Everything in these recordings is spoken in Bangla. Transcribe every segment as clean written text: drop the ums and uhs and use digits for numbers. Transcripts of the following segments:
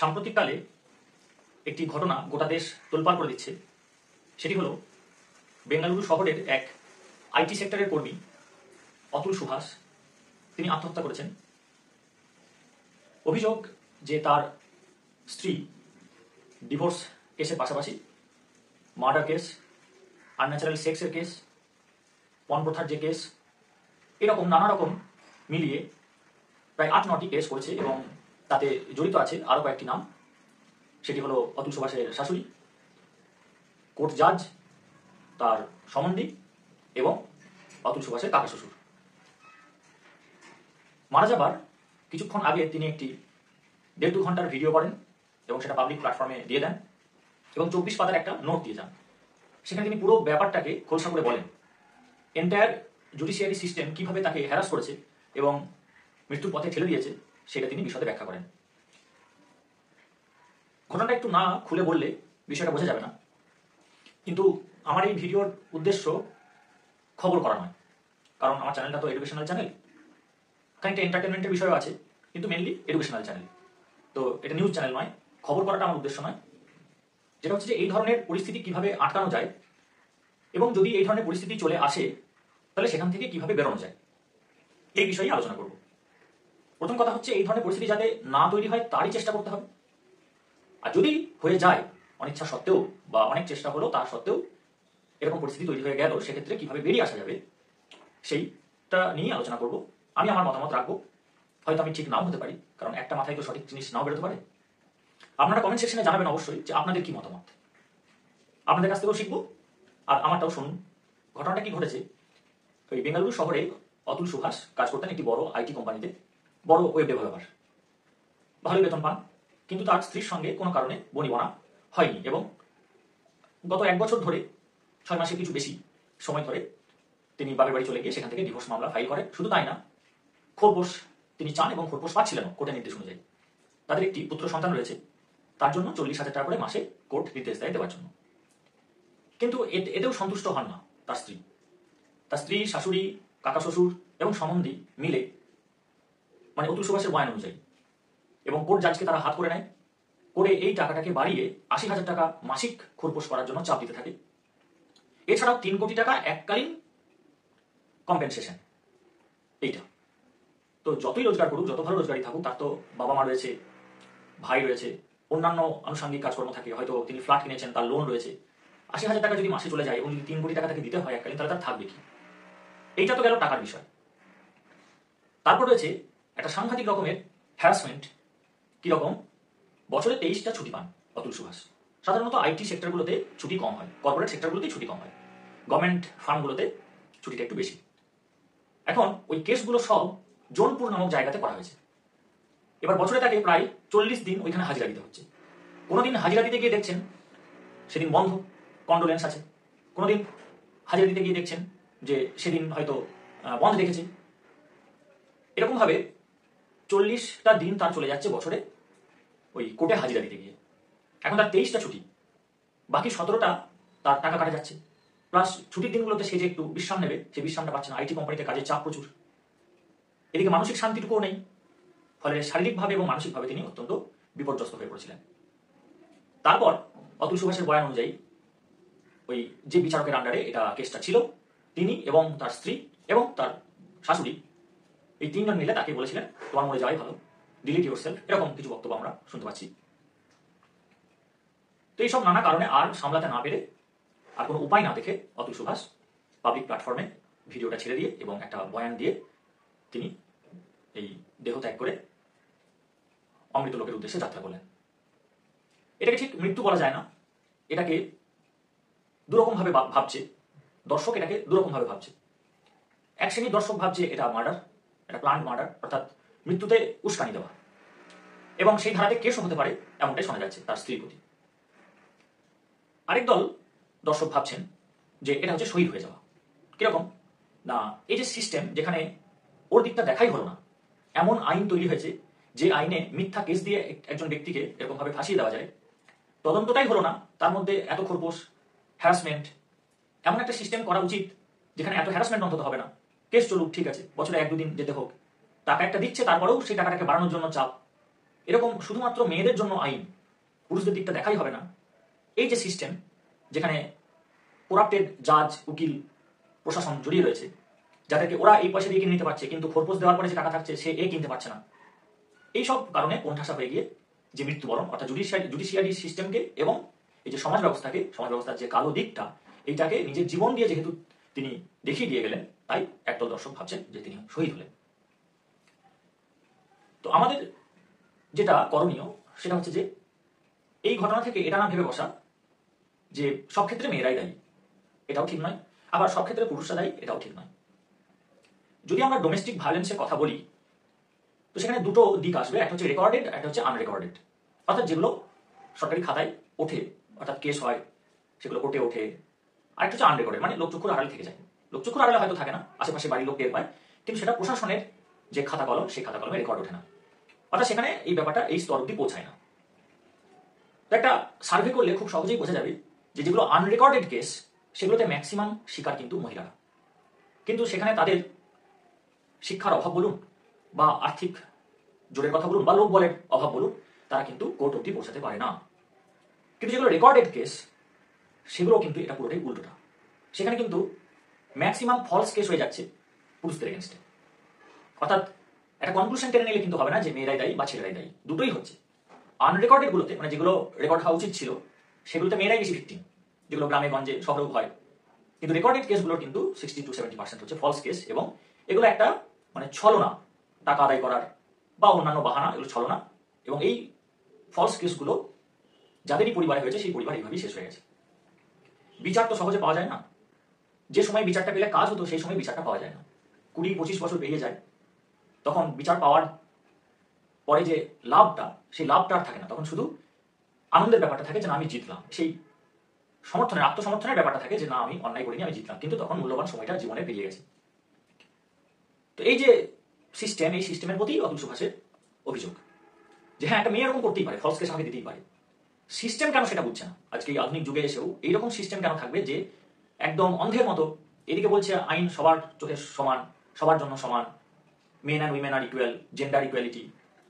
সাম্প্রতিককালে একটি ঘটনা গোটা দেশ তোলপাড় করে দিচ্ছে। সেটি হলো বেঙ্গালুরু শহরের এক আইটি সেক্টরের কর্মী অতুল সুভাষ, তিনি আত্মহত্যা করেছেন। অভিযোগ যে তার স্ত্রী ডিভোর্স কেসের পাশাপাশি মার্ডার কেস, আনন্যাচারাল সেক্সের কেস, পণ প্রথার যে কেস, এরকম নানা রকম মিলিয়ে প্রায় 8-9টি কেস করেছে এবং তাতে জড়িত আছে আরও কয়েকটি নাম। সেটি হলো অতুল সুভাষের শাশুড়ি, কোর্ট জাজ, তার সম্বন্ধী এবং অতুল সুভাষের কাকা শ্বশুর। মারা যাবার কিছুক্ষণ আগে তিনি একটি 1.5-2 ঘন্টার ভিডিও করেন এবং সেটা পাবলিক প্ল্যাটফর্মে দিয়ে দেন এবং 24 পাতার একটা নোট দিয়ে যান। সেখানে তিনি পুরো ব্যাপারটাকে খোলসা করে বলেন, এন্টায়ার জুডিশিয়ারি সিস্টেম কিভাবে তাকে হ্যারাস করেছে এবং মৃত্যুর পথে ঠেলে দিয়েছে সেটা তিনি বিশদে ব্যাখ্যা করেন। ঘটনাটা একটু না খুলে বললে বিষয়টা বোঝা যাবে না, কিন্তু আমার এই ভিডিওর উদ্দেশ্য খবর করা নয়, কারণ আমার চ্যানেলটা তো এডুকেশনাল চ্যানেল, খানিকটা এন্টারটেনমেন্টের বিষয়ও আছে, কিন্তু মেনলি এডুকেশনাল চ্যানেল। তো এটা নিউজ চ্যানেল নয়, খবর করাটা আমার উদ্দেশ্য নয়। যেটা হচ্ছে যে এই ধরনের পরিস্থিতি কিভাবে আটকানো যায় এবং যদি এই ধরনের পরিস্থিতি চলে আসে তাহলে সেখান থেকে কিভাবে বেরোনো যায়, এই বিষয়ে আলোচনা করব। প্রথম কথা হচ্ছে এই ধরনের পরিস্থিতি যাতে না তৈরি হয় তারই চেষ্টা করতে হবে। আর যদি হয়ে যায় অনিচ্ছা সত্ত্বেও বা অনেক চেষ্টা হলো তা সত্ত্বেও এরকম পরিস্থিতি তৈরি হয়ে গেল, সেক্ষেত্রে কিভাবে বেরিয়ে আসা যাবে সেইটা নিয়ে আলোচনা করব। আমি আমার মতামত রাখবো, হয়তো আমি ঠিক নাও হতে পারি, কারণ একটা মাথায় তো সঠিক জিনিস নাও বেরোতে পারে। আপনারা কমেন্ট সেকশনে জানাবেন অবশ্যই যে আপনাদের কি মতামত, আপনাদের কাছ থেকেও শিখবো আর আমারটাও শুনুন। ঘটনাটা কি ঘটেছে, ওই বেঙ্গালুরু শহরে অতুল সুভাষ কাজ করতেন একটি বড় আইটি কোম্পানিতে, বড় ওয়েব ডেভেলপার, ভালোই বেতন পান, কিন্তু তার স্ত্রীর সঙ্গে কোনো কারণে বনিবনা হয়নি এবং গত 1 বছর ধরে, 6 মাসের কিছু বেশি সময় ধরে তিনি বাপের বাড়ি চলে গিয়ে সেখান থেকে ডিভোর্স মামলা ফাইল করেন। শুধু তাই না, খোরপোশ তিনি চান এবং খোরপোশ পাচ্ছিলেন কোর্টের নির্দেশ অনুযায়ী। তাদের একটি পুত্র সন্তান রয়েছে, তার জন্য 40,000 টাকা করে মাসে কোর্ট নির্দেশ দেয় দেওয়ার জন্য। কিন্তু এতেও সন্তুষ্ট হন না তার স্ত্রী। তার স্ত্রী, শাশুড়ি, কাকা শ্বশুর এবং সম্বন্ধী মিলে, মানে অতুল সুভাষের বয়ান অনুযায়ী, এবং কোর্ট জাজকে তারা হাত করে নেয়, করে এই টাকাটাকে বাড়িয়ে 80,000 টাকা মাসিক খোরপোশ করার জন্য চাপ দিতে থাকে। এছাড়াও 3 কোটি টাকা এককালীন কম্পেনসেশন। এইটা তো যতই রোজগার করুক, যত ভালো রোজগারই থাকুক, তার তো বাবা মা রয়েছে, ভাই রয়েছে, অন্যান্য আনুষঙ্গিক কাজকর্ম থাকে, হয়তো তিনি ফ্ল্যাট কিনেছেন, তার লোন রয়েছে। 80,000 টাকা যদি মাসে চলে যায় এবং যদি 3 কোটি টাকা তাকে দিতে হয় এককালীন, তাহলে তার থাকবে কি? এইটা তো গেল টাকার বিষয়। তারপর রয়েছে একটা সাংঘাতিক রকমের হ্যারাসমেন্ট। কিরকম? বছরে 23টা ছুটি পান অতুল সুভাষ। সাধারণত আইটি সেক্টরগুলোতে ছুটি কম হয়, কর্পোরেট সেক্টরগুলোতেই ছুটি কম হয়, গভর্নমেন্ট ফার্মগুলোতে ছুটিটা একটু বেশি। এখন ওই কেসগুলো সব জোনপুর নামক জায়গাতে করা হয়েছে। এবার বছরে তাকে প্রায় 40 দিন ওইখানে হাজিরা দিতে হচ্ছে। কোনোদিন হাজিরা দিতে গিয়ে দেখছেন সেদিন বন্ধ, কন্ডোলেন্স আছে। কোনোদিন হাজিরা দিতে গিয়ে দেখছেন যে সেদিন হয়তো বন্ধ রেখেছে। এরকমভাবে 40টা দিন তার চলে যাচ্ছে বছরে ওই কোর্টে হাজিরা দিতে গিয়ে। এখন তার 23টা ছুটি, বাকি 17টা তার টাকা কাটা যাচ্ছে। প্লাস ছুটির দিনগুলোতে সে যে একটু বিশ্রাম নেবে, সে বিশ্রামটা পাচ্ছে না। আইটি কোম্পানিতে কাজের চাপ প্রচুর, এদিকে মানসিক শান্তিটুকুও নেই। ফলে শারীরিকভাবে এবং মানসিকভাবে তিনি অত্যন্ত বিপর্যস্ত হয়ে পড়েছিলেন। তারপর অতুল সুভাষের বয়ান অনুযায়ী ওই যে বিচারকের আন্ডারে এটা কেসটা ছিল, তিনি এবং তার স্ত্রী এবং তার শাশুড়ি, এই 3 জন মিলে তাকে বলেছিলেন তোমার মরে যাওয়াই ভালো, ডিলিট ইউরসেলফ, এরকম কিছু বক্তব্য আমরা শুনতে পাচ্ছি। তো এইসব নানা কারণে আর সামলাতে না পেরে, আর কোনো উপায় না দেখে অতুল সুভাষ পাবলিক প্ল্যাটফর্মে ভিডিওটা ছেড়ে দিয়ে এবং একটা বয়ান দিয়ে তিনি এই দেহ ত্যাগ করে অমৃত লোকের উদ্দেশ্যে যাত্রা করলেন। এটাকে ঠিক মৃত্যু বলা যায় না, এটাকে দুরকমভাবে ভাবছে দর্শক, এটাকে দুরকমভাবে ভাবছে। এক শ্রেণীর দর্শক ভাবছে এটা মার্ডার, এটা প্ল্যান্ড মার্ডার, অর্থাৎ মৃত্যুতে উস্কানি দেওয়া, এবং সেই ধারাতে কেসও হতে পারে এমনটাই শোনা যাচ্ছে তার স্ত্রীর প্রতি। আরেক দল দর্শক ভাবছেন যে এটা হচ্ছে শহীদ হয়ে যাওয়া। কিরকম না, এই যে সিস্টেম, যেখানে ওর দিকটা দেখাই হলো না, এমন আইন তৈরি হয়েছে যে আইনে মিথ্যা কেস দিয়ে একজন ব্যক্তিকে এরকম ভাবে ফাঁসিয়ে দেওয়া যায়, তদন্তটাই হলো না, তার মধ্যে এত খোরপোশ, হ্যারাসমেন্ট। এমন একটা সিস্টেম করা উচিত যেখানে এত হ্যারাসমেন্ট অন্তত হবে না, কেস চলুক, ঠিক আছে, বছরে 1-2 দিন যেতে হোক, টাকা একটা দিচ্ছে, তারপরেও সেই টাকাটাকে বাড়ানোর জন্য চাপ, এরকম শুধুমাত্র মেয়েদের জন্য আইন, পুরুষদের দিকটা দেখাই হবে না, এই যে সিস্টেম যেখানে করাপ্টেড জাজ, উকিল, প্রশাসন জড়িয়ে রয়েছে, যাদেরকে ওরা এই পয়সা দিয়ে কিনে নিতে পারছে, কিন্তু খোরপোশ দেওয়ার পরে যে টাকা থাকছে সে কিনতে পারছে না, এইসব কারণে কোণঠাসা হয়ে গিয়ে যে মৃত্যুবরণ, অর্থাৎ জুডিশিয়ারি সিস্টেমকে এবং এই যে সমাজ ব্যবস্থার যে কালো দিকটা, এইটাকে নিজের জীবন দিয়ে যেহেতু তিনি দেখিয়ে দিয়ে গেলেন, তাই একদল দর্শক ভাবছেন যে তিনি শহীদ হলেন। তো আমাদের যেটা করণীয় সেটা হচ্ছে যে এই ঘটনা থেকে এটা না ভেবে বসা যে সব ক্ষেত্রে মেয়েরাই দায়ী, এটাও ঠিক নয়, আবার সব ক্ষেত্রে পুরুষরা দায়ী, এটাও ঠিক নয়। যদি আমরা ডোমেস্টিক ভায়োলেন্সের কথা বলি তো সেখানে দুটো দিক আসবে, একটা হচ্ছে রেকর্ডেড, একটা হচ্ছে আনরেকর্ডেড। অর্থাৎ যেগুলো সরকারি খাতায় ওঠে, অর্থাৎ কেস হয়, সেগুলো কোর্টে ওঠে। আরেকটা হচ্ছে আনরেকর্ডেড, মানে লোকচক্ষুর আড়ালে থেকে যায়। লোকচক্ষুর আড়ালে হয়তো থাকে না, আশেপাশে বাড়ির লোক টের পায়, কিন্তু সেটা প্রশাসনের যে খাতা কলম, সেই খাতা কলমে রেকর্ড ওঠে না, অর্থাৎ সেখানে এই ব্যাপারটা এই স্তর অব্দি পৌঁছায় না। তো একটা সার্ভে করলে খুব সহজেই বোঝা যাবে যে যেগুলো আনরেকর্ডেড কেস সেগুলোতে ম্যাক্সিমাম শিকার কিন্তু মহিলারা, কিন্তু সেখানে তাদের শিক্ষার অভাব বলুন বা আর্থিক জোরের কথা বলুন বা লোক বলের অভাব বলুন, তারা কিন্তু কোর্ট অব্দি পৌঁছাতে পারে না। কিন্তু যেগুলো রেকর্ডেড কেস সেগুলো কিন্তু এটা পুরোটাই উল্টোটা, সেখানে কিন্তু ম্যাক্সিমাম ফলস কেস হয়ে যাচ্ছে পুরুষদের এগেনস্টে। অর্থাৎ একটা কনক্লুশন টেনে নিলে কিন্তু হবে না যে মেয়েরাই দায়ী বা ছেলেরাই দায়ী, দুটোই হচ্ছে। আনরেকর্ডেড গুলোতে, মানে যেগুলো রেকর্ড হওয়া উচিত ছিল, সেগুলোতে মেয়েরাই বেশি ভিক্টিম, যেগুলো গ্রামে গঞ্জে শহরেও হয়। কিন্তু রেকর্ডেড কেসগুলো কিন্তু 60 to 70% হচ্ছে ফলস কেস, এবং এগুলো একটা মানে ছলনা, টাকা আদায় করার বা অন্যান্য বাহানা, এগুলো ছলনা। এবং এই ফলস কেসগুলো যাদেরই পরিবারে হয়েছে সেই পরিবার এইভাবেই শেষ হয়ে গেছে। বিচার তো সহজে পাওয়া যায় না, যে সময় বিচারটা পেলে কাজ হতো সেই সময় বিচারটা পাওয়া যায় না। 20-25 বছর পেরিয়ে যায়, তখন বিচার পাওয়ার পরে যে লাভটা, সেই লাভটা আর থাকে না, তখন শুধু আনন্দের ব্যাপারটা থাকে যে না আমি জিতলাম, সেই সমর্থনের, আত্মসমর্থনের ব্যাপারটা থাকে যে না আমি অন্যায় করিনি, আমি জিতলাম, কিন্তু তখন মূল্যবান সময়টা জীবনে পেরিয়ে গেছে। তো এই যে সিস্টেম, এই সিস্টেমের প্রতি অতুল সুভাষের অভিযোগ যে হ্যাঁ একটা মেয়ে এরকম করতেই পারে, ফলস কেস আমাকে দিতেই পারে। সিস্টেম কেন সেটা বুঝছে না? আজকে এই আধুনিক যুগে এসেও এইরকম সিস্টেম কেন থাকবে যে একদম অন্ধের মতো এদিকে বলছে আইন সবার চোখে সমান, সবার জন্য সমান, men and women are equal, gender equality,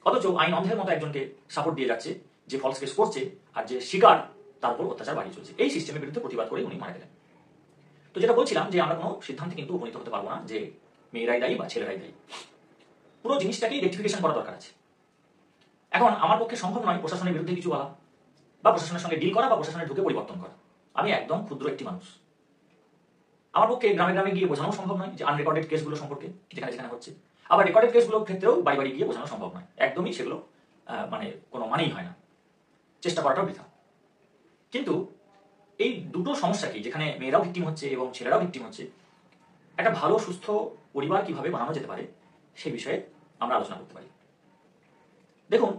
অথচ আইন অন্ধের মতো একজনকে সাপোর্ট দিয়ে যাচ্ছে যে ফলস কেস করছে, আর যে শিকার তার উপর অত্যাচার বাড়িয়ে চলছে। এই সিস্টেমের বিরুদ্ধে প্রতিবাদ করে উনি মারা গেলেন। তো যেটা বলছিলাম যে আমরা কোনো সিদ্ধান্তে কিন্তু উপনীত হতে পারবো না যে মেয়েরাই দায়ী বা ছেলেরাই দায়ী, পুরো জিনিসটাকেই রেকটিফিকেশন করা দরকার আছে। এখন আমার পক্ষে সম্ভব নয় প্রশাসনের বিরুদ্ধে কিছু বলা বা প্রশাসনের সঙ্গে ডিল করা বা প্রশাসনের ঢুকে পরিবর্তন করা। আমি একদম ক্ষুদ্র একটি মানুষ, আমার পক্ষে গ্রামে গ্রামে গিয়ে বোঝানো সম্ভব নয় যে আনরেকর্ডেড কেসগুলো সম্পর্কে যেখানে যেখানে হচ্ছে, আবার রেকর্ডেড কেসগুলোর ক্ষেত্রেও বাড়ি বাড়ি গিয়ে বোঝানো সম্ভব নয়, একদমই সেগুলো মানে কোনো মানেই হয় না, চেষ্টা করাটাও বৃথা। কিন্তু এই দুটো সমস্যাকেই, যেখানে মেয়েরাও ভিক্টিম হচ্ছে এবং ছেলেরাও ভিক্টিম হচ্ছে, একটা ভালো সুস্থ পরিবার কিভাবে বানানো যেতে পারে সেই বিষয়ে আমরা আলোচনা করতে পারি। দেখুন,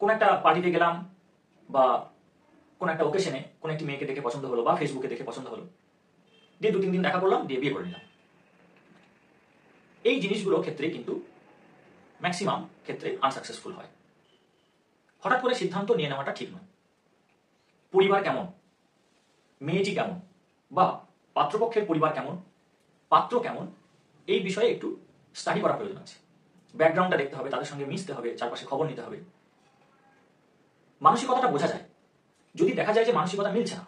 কোন একটা পার্টিতে গেলাম বা কোন একটা ওকেশনে কোন একটি মেয়েকে দেখে পছন্দ হলো বা ফেসবুকে দেখে পছন্দ হলো, দিয়ে 2-3 দিন দেখা করলাম, দিয়ে বিয়ে করে নিলাম। এই জিনিসগুলোর ক্ষেত্রে কিন্তু ম্যাক্সিমাম ক্ষেত্রে আনসাকসেসফুল হয়। হঠাৎ করে সিদ্ধান্ত নিয়ে নেওয়াটা ঠিক নয়। পরিবার কেমন, মেয়েটি কেমন, বা পাত্রপক্ষের পরিবার কেমন, পাত্র কেমন, এই বিষয়ে একটু স্টাডি করা প্রয়োজন আছে। ব্যাকগ্রাউন্ডটা দেখতে হবে, তাদের সঙ্গে মিশতে হবে, চারপাশে খবর নিতে হবে, মানসিকতাটা বোঝা যায়। যদি দেখা যায় যে মানসিকতা মিলছে না,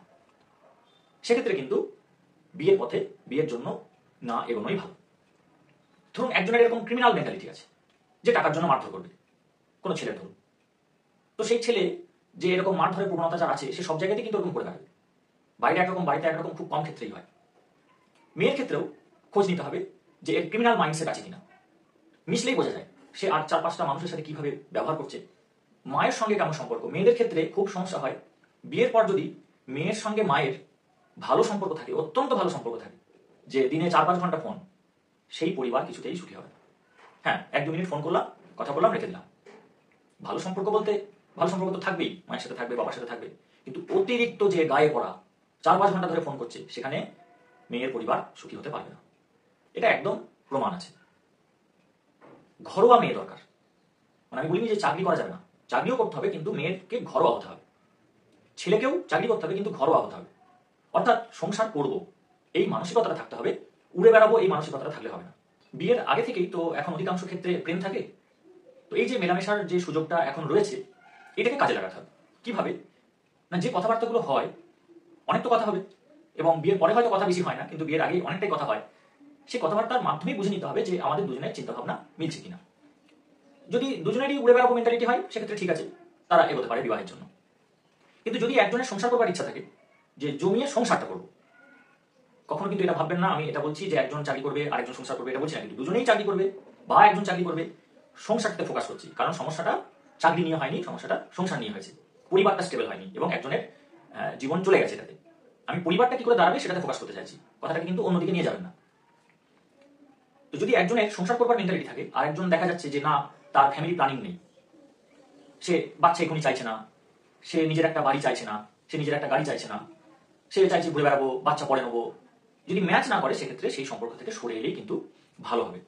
সেক্ষেত্রে কিন্তু বিয়ের পথে, বিয়ের জন্য না এগোনোই ভালো। ধরুন একজনের এরকম ক্রিমিনাল মেন্টালিটি আছে যে টাকার জন্য মারধর করবে, কোনো ছেলের ধরুন, তো সেই ছেলে যে এরকম মারধরের প্রবণতা যার আছে সে সব জায়গাতেই কিন্তু এরকম করে থাকবে, বাইরে একরকম বাড়িতে একরকম, খুব কম ক্ষেত্রেই হয়। মেয়ের ক্ষেত্রেও খোঁজ নিতে হবে যে এর ক্রিমিনাল মাইন্ডসেট আছে কিনা, মিশলেই বোঝা যায় সে আর 4-5টা মানুষের সাথে কিভাবে ব্যবহার করছে, মায়ের সঙ্গে কেমন সম্পর্ক। মেয়েদের ক্ষেত্রে খুব সমস্যা হয়, বিয়ের পর যদি মেয়ের সঙ্গে মায়ের ভালো সম্পর্ক থাকে, অত্যন্ত ভালো সম্পর্ক থাকে, যে দিনে 4-5 ঘন্টা ফোন, সেই পরিবার কিছুতেই সুখী হবে না। হ্যাঁ 1-2 মিনিট ফোন করলাম, কথা বললাম, রেখে দিলাম, ভালো সম্পর্ক বলতে ভালো সম্পর্ক তো থাকবেই, মায়ের সাথে থাকবে, বাবার সাথে থাকবে, কিন্তু অতিরিক্ত যে গায়ে পড়া 4-5 ঘন্টা ধরে ফোন করছে, সেখানে মেয়ের পরিবার সুখী হতে পারবে না। এটা একদম প্রমাণ আছে। ঘরোয়া মেয়ে দরকার, মানে আমি বলিনি যে চাকরি করা যাবে না, চাকরিও করতে হবে, কিন্তু মেয়েকে ঘরোয়া হতে হবে। ছেলেকেও চাকরি করতে হবে, কিন্তু ঘরোয়া হতে হবে। অর্থাৎ সংসার করব এই মানসিকতাটা থাকতে হবে, উড়ে বেড়াবো এই মানসিকতাটা থাকলে হবে না। বিয়ের আগে থেকেই তো এখন অধিকাংশ ক্ষেত্রে প্রেম থাকে, তো এই যে মেলামেশার যে সুযোগটা এখন রয়েছে, এটাকে কাজে লাগাতে হবে। কিভাবে না, যে কথাবার্তাগুলো হয়, অনেক তো কথা হবে, এবং বিয়ের পরে হয়তো কথা বেশি হয় না, কিন্তু বিয়ের আগে অনেকটাই কথা হয়। সেই কথাবার্তার মাধ্যমেই বুঝে নিতে হবে যে আমাদের দুজনের চিন্তাভাবনা মিলছে কিনা। যদি দুজনেরই উড়ে বেড়াবো মেন্টালিটি হয়, সেক্ষেত্রে ঠিক আছে, তারা এগোতে পারে বিবাহের জন্য। কিন্তু যদি একজনের সংসার করবার ইচ্ছা থাকে, যে জমিয়ে সংসারটা করবো, কখনো কিন্তু এটা ভাববেন না আমি এটা বলছি যে একজন চাকরি করবে আরেকজন সংসার করবে, এটা বলছি না, কিন্তু দুজনেই চাকরি করবে বা একজন চাকরি করবে, সংসারটাতে ফোকাস করছি। কারণ সমস্যাটা চাকরি নিয়ে হয়নি, সমস্যাটা সংসার নিয়ে হয়েছে, পরিবারটা স্টেবল হয়নি এবং একজনের জীবন চলে গেছে এটাতে। আমি পরিবারটা কি করে দাঁড়াবে সেটাতে ফোকাস করতে চাইছি, কথাটাকে কিন্তু অন্যদিকে নিয়ে যাবেন না। তো যদি একজনের সংসার করবার মেন্টালিটি থাকে আর একজন দেখা যাচ্ছে যে না, তার ফ্যামিলি প্ল্যানিং নেই, সে বাচ্চা এখনই চাইছে না, সে নিজের একটা বাড়ি চাইছে না, সে নিজের একটা গাড়ি চাইছে না, সে চাইছে ঘুরে বেড়াবো, বাচ্চা পড়ে নেবো, যদি ম্যাচ না করে সেক্ষেত্রে সেই সম্পর্ক থেকে সরে এলেই কিন্তু ভালো হবে।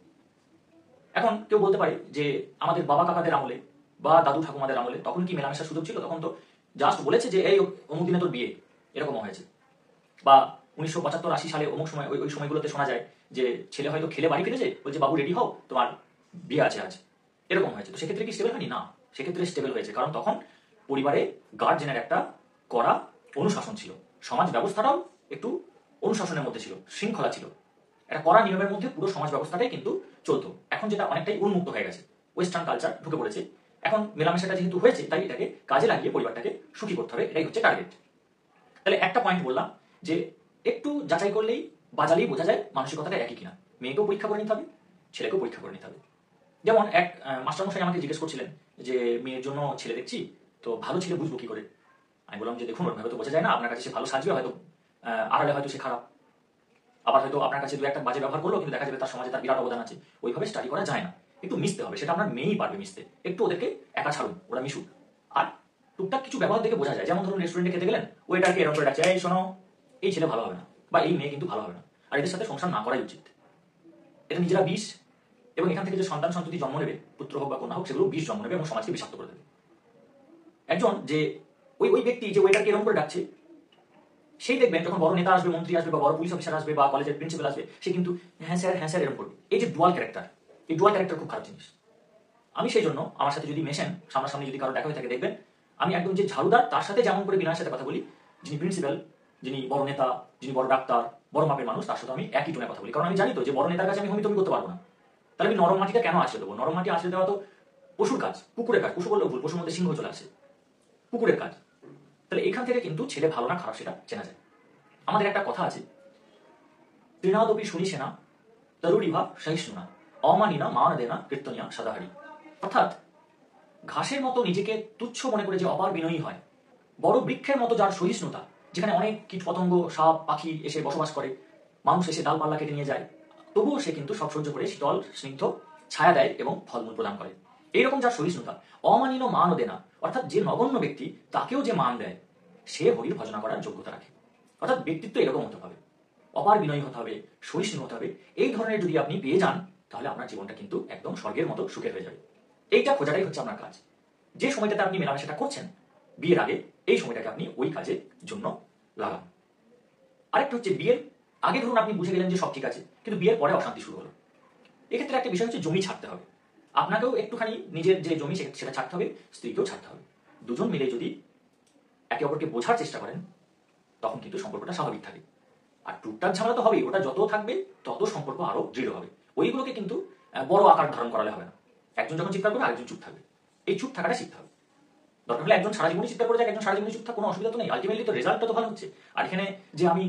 এখন কেউ বলতে পারে যে আমাদের বাবা কাকাদের আমলে বা দাদু ঠাকুমাদের আমলে তখন কি মেলামেশার সুযোগ ছিল? তখন তো জাস্ট বলেছে যে এই অমুক দিনে তোর বিয়ে, এরকম হয়েছে। বা 1975-80 সালে অমুক সময় ওই সময়গুলোতে শোনা যায় যে ছেলে হয়তো খেলে বাড়ি ফিরেছে, বলছে বাবু রেডি হও, তোমার বিয়ে আছে আজ, এরকম হয়েছে। তো সেক্ষেত্রে কি স্টেবল হয়নি? না, সেক্ষেত্রে স্টেবল হয়েছে, কারণ তখন পরিবারে গার্জেনের একটা কড়া অনুশাসন ছিল, সমাজ ব্যবস্থাটাও একটু অনুশাসনের মধ্যে ছিল, শৃঙ্খলা ছিল, একটা কড়া নিয়মের মধ্যে পুরো সমাজ ব্যবস্থাটাই কিন্তু চলতো। এখন যেটা অনেকটাই উন্মুক্ত হয়ে গেছে, ওয়েস্টার্ন কালচার ঢুকে পড়েছে। এখন মেলামেশাটা যেহেতু হয়েছে, তাই এটাকে কাজে লাগিয়ে পরিবারটাকে সুখী করতে হবে, এটাই হচ্ছে টার্গেট। তাহলে একটা পয়েন্ট বললাম যে একটু যাচাই করলেই বাজালেই বোঝা যায় মানসিকতাটা একই কিনা। মেয়েকেও পরীক্ষা করে নিতে হবে, ছেলেকেও পরীক্ষা করে নিতে হবে। যেমন এক মাস্টারমশাই আমাকে জিজ্ঞেস করছিলেন যে মেয়ের জন্য ছেলে দেখছি, তো ভালো ছেলে বুঝবো কি করে? আমি বললাম যে দেখুন, ওইভাবে তো বোঝা যায় না, আপনার কাছে সে ভালো সাজবে, হয়তো আড়ালে হয়তো সে খারাপ, আবার হয়তো আপনার কাছে দু একটা বাজে ব্যবহার করলো, কিন্তু দেখা যাবে তার সমাজে তার বিরাট অবদান আছে। ওইভাবে স্টাডি করা যায় না, একটু মিশতে হবে, সেটা আপনার মেয়েই পারবে মিশতে। একটু ওদেরকে একা ছাড়ুন, ওরা মিশুক। আর টুকটাক কিছু ব্যবহার দেখে বোঝা যায়, যেমন ধরুন রেস্টুরেন্টে খেতে গেলেন, ওয়েটারকে এরকম করে ডাকছে, এই শোনো, এই ছেলে ভালো হবে না বা এই মেয়ে কিন্তু ভালো হবে না, আর এদের সাথে সংসার না করাই উচিত। এটা নিজেরা বিষ, এবং এখান থেকে যে সন্তান সন্ততি জন্ম নেবে, পুত্র হোক বা কন্যা হোক, সেগুলো বিষ জন্ম নেবে এবং সমাজকে বিষাক্ত করে দেবে। একজন যে ওই ব্যক্তি যে ওয়েটারকে এরকম করে ডাকছে, সেই দেখবেন যখন বড় নেতা আসবে, মন্ত্রী আসবে বা বড় পুলিশ অফিসার আসবে বা কলেজের প্রিন্সিপাল আসবে, সে কিন্তু হ্যাঁ স্যার এরকম করবে। এই যে ডুয়াল ক্যারেক্টার, এই ডুয়াল ক্যারেক্টার খুব খারাপ জিনিস। আমি সেই জন্য আমার সাথে যদি মেশেন, সামনাসামনি যদি কারো দেখা হয়ে থাকে, দেখবেন আমি একদম যে ঝাড়ুদার তার সাথে যেমন করে বিনয়ের সাথে কথা বলি, যিনি প্রিন্সিপাল, যিনি বড় নেতা, যিনি বড় ডাক্তার, বড় মাপের মানুষ, তার সাথে আমি একই টোনে কথা বলি। কারণ আমি জানি তো যে বড় নেতার কাছে আমি হমিতমি করতে পারবো না। তাহলে আমি নরম মাটিটা কেন আসলে দেবো? নরম মাটি আসলে দেওয়া তো পশুর কাজ, কুকুরের কাজ। পশু বললেও ভুল, পশুর মধ্যে সিংহ চলে আসে, কুকুরের কাজ। তাহলে এখান থেকে কিন্তু ছেলে ভালো না খারাপ সেটা চেনা যায়। আমাদের একটা কথা আছে, তৃণাদপি শুনিছে না তরুরিভা সহিষ্ণুনা অমানিনা মান দেনা কীর্তনিয়া সাদাহারি। অর্থাৎ ঘাসের মতো নিজেকে তুচ্ছ মনে করে যে অপার বিনয়ী হয়, বড় বৃক্ষের মতো যার সহিষ্ণুতা, যেখানে অনেক কীট পতঙ্গ, সাপ পাখি এসে বসবাস করে, মানুষ এসে ডালপাল্লা কেটে নিয়ে যায়, তবুও সে কিন্তু সব সহ্য করে শীতল স্নিগ্ধ ছায়া দেয় এবং ফলমূল প্রদান করে। এইরকম যার সহিষ্ণুতা, অমানিন মান দেনা, অর্থাৎ যে নগণ্য ব্যক্তি তাকেও যে মান দেয়, সে হরির ভজনা করার যোগ্যতা রাখে। অর্থাৎ ব্যক্তিত্ব এরকম হতে হবে, অপার বিনয়ী হতে হবে, সহিষ্ণু হতে হবে। এই ধরনের যদি আপনি পেয়ে যান, তাহলে আপনার জীবনটা কিন্তু একদম স্বর্গের মতো সুখের হয়ে যাবে। এইটা খোঁজাটাই হচ্ছে আপনার কাজ। যে সময়টাতে আপনি মেলামেশাটা করছেন বিয়ের আগে, এই সময়টাকে আপনি ওই কাজের জন্য লাগান। আরেকটা হচ্ছে, বিয়ের আগে ধরুন আপনি বুঝে গেলেন যে সব ঠিক আছে, কিন্তু বিয়ের পরে অশান্তি শুরু হলো। এক্ষেত্রে একটা বিষয় হচ্ছে জমি ছাড়তে হবে। আপনাকেও একটুখানি নিজের যে জমি সেটা ছাড়তে হবে, স্ত্রীকেও ছাড়তে হবে। দুজন মিলে যদি একে অপরকে বোঝার চেষ্টা করেন, তখন কিন্তু সম্পর্কটা স্বাভাবিক থাকে। আর টুকটাক ঝামেলা তো হবেই, ওটা যত থাকবে তত সম্পর্ক আরো দৃঢ় হবে। ওইগুলোকে কিন্তু বড় আকার ধারণ করালে হবে না। একজন যখন চিৎকার করবে আরেকজন চুপ থাকবে, এই চুপ থাকাটা শিখতে হবে। দরকার হলে একজন সারা জীবনই চিৎকার করে যায়, একজন সারা জীবনই চুপ থাক, কোনো অসুবিধা তো নেই। আলটিমেটলি তো রেজাল্টটা তো ভালো হচ্ছে। আর এখানে যে আমি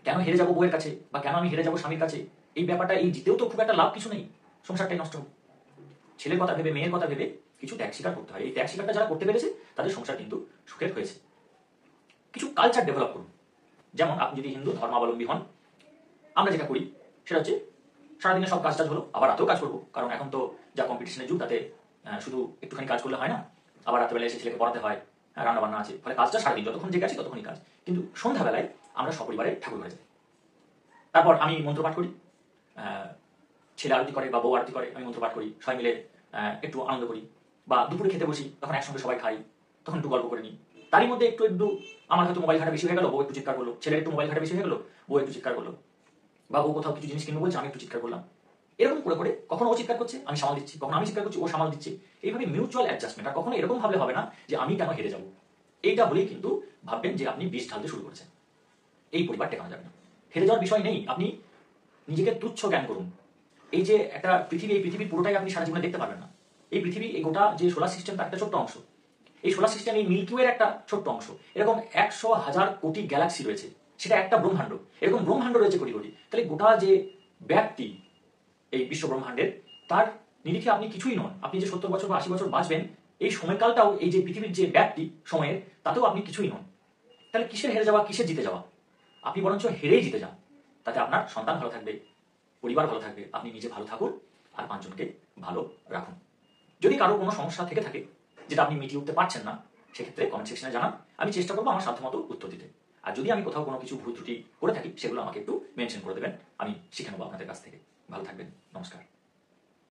কেন হেরে যাবো বউয়ের কাছে বা কেন আমি হেরে যাবো স্বামীর কাছে, এই ব্যাপারটা, এই জিতেও তো খুব একটা লাভ কিছু নেই, সংসারটাই নষ্ট হবে। ছেলের কথা ভেবে, মেয়ের কথা ভেবে কিছু ত্যাগ স্বীকার করতে হয়। এই ত্যাগ স্বীকারটা যারা করতে পেরেছে, তাদের সংসার কিন্তু সুখের হয়েছে। কিছু কালচার ডেভেলপ করুন। যেমন আপনি যদি হিন্দু ধর্মাবলম্বী হন, আমরা যেটা করি সেটা হচ্ছে সারাদিনে সব কাজ হলো, আবার রাতেও কাজ করবো, কারণ এখন তো যা কম্পিটিশনের যুগ, তাতে শুধু একটুখানি কাজ করলে হয় না, আবার রাতেবেলায় এসে ছেলেকে পড়াতে হয়, রান্না বান্না আছে, ফলে কাজটা সারাদিন যতক্ষণ জেগে আছি ততক্ষণই কাজ। কিন্তু সন্ধ্যাবেলায় আমরা সপরিবারে ঠাকুর ঘরে যাই, তারপর আমি মন্ত্র পাঠ করি, ছেলে আরতি করে বা বউ আরতি করে, আমি মন্ত্র পাঠ করি, সবাই মিলে একটু আনন্দ করি। বা দুপুরে খেতে বসি, তখন একসঙ্গে সবাই খাই, তখন একটু গল্প করে নিই। তারই মধ্যে একটু আমার হয়তো মোবাইল ঘাটা বেশি হয়ে গেল, বউ একটু চিৎকার করলো, ছেলের একটু মোবাইল ঘাটা বেশি হয়ে গেল, বউ একটু চিৎকার করলো, বা বউ কোথাও কিছু জিনিস কিনবো বলছে, আমি একটু চিৎকার করলাম। এরকম করে করে কখনো ও চিৎকার করছে আমি সামাল দিচ্ছি, কখনো আমি চিৎকার করছি ও সামাল দিচ্ছে, এইভাবে মিউচুয়াল অ্যাডজাস্টমেন্ট। আর কখনো এরকম ভাবলে হবে না যে আমি কেন হেরে যাবো। এইটা হলেই কিন্তু ভাববেন যে আপনি বিষ ঢালতে শুরু করেছেন। এই পরিবার টেকানো যাবে না। হেরে যাওয়ার বিষয় নেই, আপনি নিজেকে তুচ্ছ জ্ঞান করুন। এই যে একটা পৃথিবী, এই পৃথিবীর পুরোটাই আপনি সারা জীবনে দেখতে পারবেন না। এই পৃথিবী, এই গোটা যে সোলার সিস্টেম তার একটা ছোট্ট অংশ। এই সোলার সিস্টেম, এই মিল্কি ওয়ের একটা ছোট্ট অংশ। এরকম 100,000 কোটি গ্যালাক্সি রয়েছে, সেটা একটা ব্রহ্মাণ্ড। এরকম ব্রহ্মাণ্ড রয়েছে কোটি কোটি। তাহলে গোটা যে ব্যাপ্তি এই বিশ্ব ব্রহ্মাণ্ডের, তার নিরিখে আপনি কিছুই নন। আপনি যে 70 বছর বা 80 বছর বাঁচবেন, এই সময়কালটাও এই যে পৃথিবীর যে ব্যাপ্তি সময়ের, তাতেও আপনি কিছুই নন। তাহলে কিসের হেরে যাওয়া, কিসের জিতে যাওয়া? আপনি বরঞ্চ হেরেই জিতে যান। তাতে আপনার সন্তান ভালো থাকবে, পরিবার ভালো থাকবে, আপনি নিজে ভালো থাকুন, আর 5 জনকে ভালো রাখুন। যদি কারো কোনো সমস্যা থেকে থাকে যেটা আপনি মিটিয়ে উঠতে পারছেন না, সেক্ষেত্রে কমেন্ট সেকশনে জানান, আমি চেষ্টা করবো আমার সাধ্যমতো উত্তর দিতে। আর যদি আমি কোথাও কোনো কিছু ভুল ত্রুটি করে থাকি, সেগুলো আমাকে একটু মেনশন করে দেবেন, আমি শিখে নেবো আপনাদের কাছ থেকে। ভালো থাকবেন, নমস্কার।